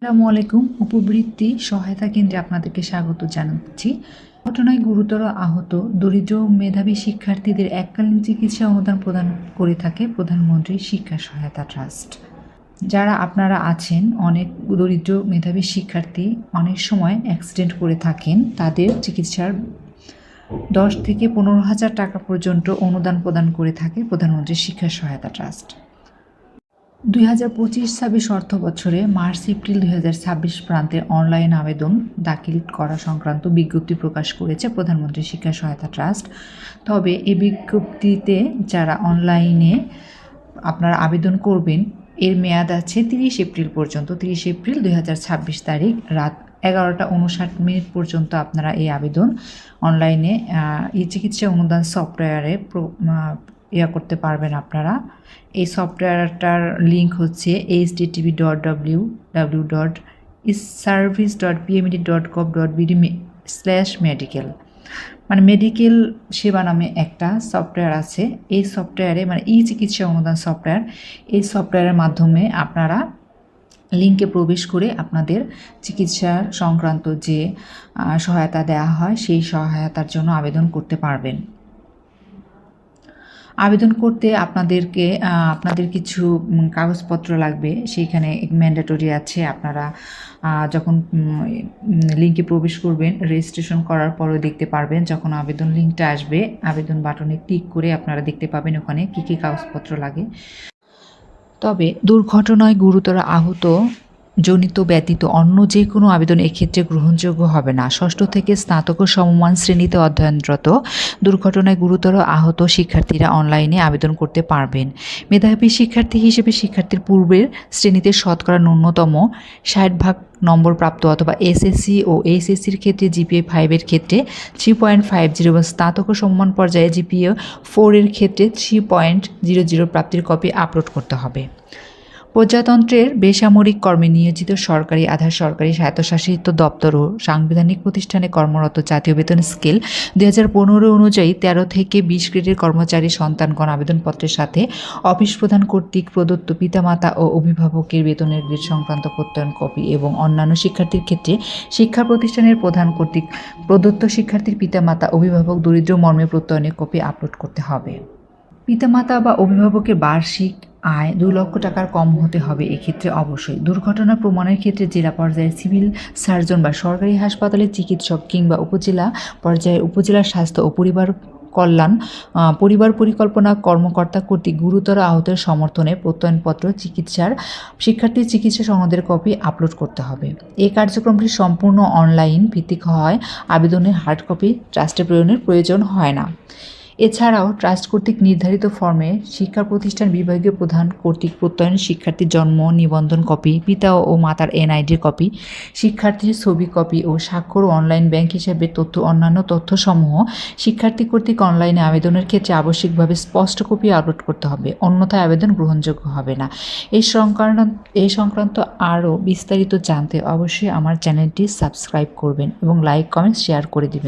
আসসালামু আলাইকুম। উপবৃত্তি সহায়তা কেন্দ্রে আপনাদেরকে স্বাগত জানাচ্ছি। ঘটনায় গুরুতর আহত দরিদ্র মেধাবী শিক্ষার্থীদের এককালীন চিকিৎসা অনুদান প্রদান করে থাকে প্রধানমন্ত্রী শিক্ষা সহায়তা ট্রাস্ট। যারা আপনারা আছেন, অনেক দরিদ্র মেধাবী শিক্ষার্থী অনেক সময় অ্যাক্সিডেন্ট করে থাকেন, তাদের চিকিৎসার 10 থেকে 15,000 টাকা পর্যন্ত অনুদান প্রদান করে থাকে প্রধানমন্ত্রী শিক্ষা সহায়তা ট্রাস্ট। 2025-26 অর্থ বছরে মার্চ-এপ্রিল 2026 প্রান্তে অনলাইন আবেদন দাখিল করা সংক্রান্ত বিজ্ঞপ্তি প্রকাশ করেছে প্রধানমন্ত্রী শিক্ষা সহায়তা ট্রাস্ট। তবে এই বিজ্ঞপ্তিতে যারা অনলাইনে আপনারা আবেদন করবেন, এর মেয়াদ আছে 30 এপ্রিল পর্যন্ত। 30 এপ্রিল 2026 তারিখ রাত 11:59 পর্যন্ত আপনারা এই আবেদন অনলাইনে ই চিকিৎসা অনুদান সফটওয়্যারে করতে পারবেন। আপনারা এই সফটওয়্যারটার লিঙ্ক হচ্ছে http://service.pmd.gov.bd/medical। মানে মেডিকেল সেবা নামে একটা সফটওয়্যার আছে। এই সফটওয়্যারে মানে ই চিকিৎসা অনুদান সফটওয়্যার, এই সফটওয়্যারের মাধ্যমে আপনারা লিঙ্কে প্রবেশ করে আপনাদের চিকিৎসা সংক্রান্ত যে সহায়তা দেওয়া হয় সেই সহায়তার জন্য আবেদন করতে পারবেন। আবেদন করতে আপনাদের কিছু কাগজপত্র লাগবে, সেইখানে ম্যান্ডেটরি আছে। আপনারা যখন লিঙ্কে প্রবেশ করবেন, রেজিস্ট্রেশন করার পরও দেখতে পারবেন, যখন আবেদন লিঙ্কটা আসবে আবেদন বাটনে ক্লিক করে আপনারা দেখতে পাবেন ওখানে কী কী কাগজপত্র লাগে। তবে দুর্ঘটনায় গুরুতর আহত জনিত ব্যতীত অন্য যে কোনো আবেদন এক্ষেত্রে গ্রহণযোগ্য হবে না। ষষ্ঠ থেকে স্নাতক সমমান শ্রেণীতে অধ্যয়নরত দুর্ঘটনায় গুরুতর আহত শিক্ষার্থীরা অনলাইনে আবেদন করতে পারবেন। মেধাবী শিক্ষার্থী হিসেবে শিক্ষার্থীর পূর্বের শ্রেণীতে শতকরা ন্যূনতম 60% নম্বর প্রাপ্ত অথবা এসএসসি ও এইচএসসির ক্ষেত্রে জিপিএ 5 ক্ষেত্রে 3.50 এবং স্নাতক সমমান পর্যায়ে জিপিএ 4 এর ক্ষেত্রে 3.00 প্রাপ্তির কপি আপলোড করতে হবে। প্রজাতন্ত্রের বেসামরিক কর্মে নিয়োজিত সরকারি, আধা সরকারি, স্বায়ত্তশাসিত দপ্তর ও সাংবিধানিক প্রতিষ্ঠানে কর্মরত জাতীয় বেতন স্কেল 2015 অনুযায়ী 13 থেকে 20 গ্রেডের কর্মচারী সন্তানগণ আবেদনপত্রের সাথে অফিস প্রধান কর্তৃক প্রদত্ত পিতামাতা ও অভিভাবকের বেতনের গ্রেড সংক্রান্ত প্রত্যয়ন কপি এবং অন্যান্য শিক্ষার্থীর ক্ষেত্রে শিক্ষা প্রতিষ্ঠানের প্রধান কর্তৃক প্রদত্ত শিক্ষার্থীর পিতামাতা অভিভাবক দরিদ্র মর্মে প্রত্যয়নের কপি আপলোড করতে হবে। পিতামাতা বা অভিভাবকের বার্ষিক আয় 2 লক্ষ টাকার কম হতে হবে। এক্ষেত্রে অবশ্যই দুর্ঘটনা প্রমাণের ক্ষেত্রে জেলা পর্যায়ের সিভিল সার্জন বা সরকারি হাসপাতালের চিকিৎসক কিংবা উপজেলা পর্যায়ে উপজেলা স্বাস্থ্য ও পরিবার পরিকল্পনা কর্মকর্তা কর্তৃক গুরুতর আহতের সমর্থনে প্রত্যয়নপত্র শিক্ষার্থীর চিকিৎসা সনদের কপি আপলোড করতে হবে। এই কার্যক্রমটি সম্পূর্ণ অনলাইন ভিত্তিক হয়, আবেদনের হার্ড কপি ট্রাস্টে প্রেরণের প্রয়োজন হয় না। এছাড়াও ট্রাস্ট কর্তৃক নির্ধারিত ফর্মে শিক্ষা প্রতিষ্ঠান বিভাগীয় প্রধান কর্তৃক প্রত্যয়ন শিক্ষার্থীর জন্ম নিবন্ধন কপি, পিতা ও মাতার এনআইডির কপি, শিক্ষার্থীর ছবি কপি ও স্বাক্ষর ও অনলাইন ব্যাংক হিসাবের তথ্য অন্যান্য তথ্যসমূহ শিক্ষার্থী কর্তৃক অনলাইনে আবেদনের ক্ষেত্রে আবশ্যিকভাবে স্পষ্ট কপি আপলোড করতে হবে, অন্যথায় আবেদন গ্রহণযোগ্য হবে না। এই সংক্রান্ত আরও বিস্তারিত জানতে অবশ্যই আমার চ্যানেলটি সাবস্ক্রাইব করবেন এবং লাইক, কমেন্ট, শেয়ার করে দিবেন।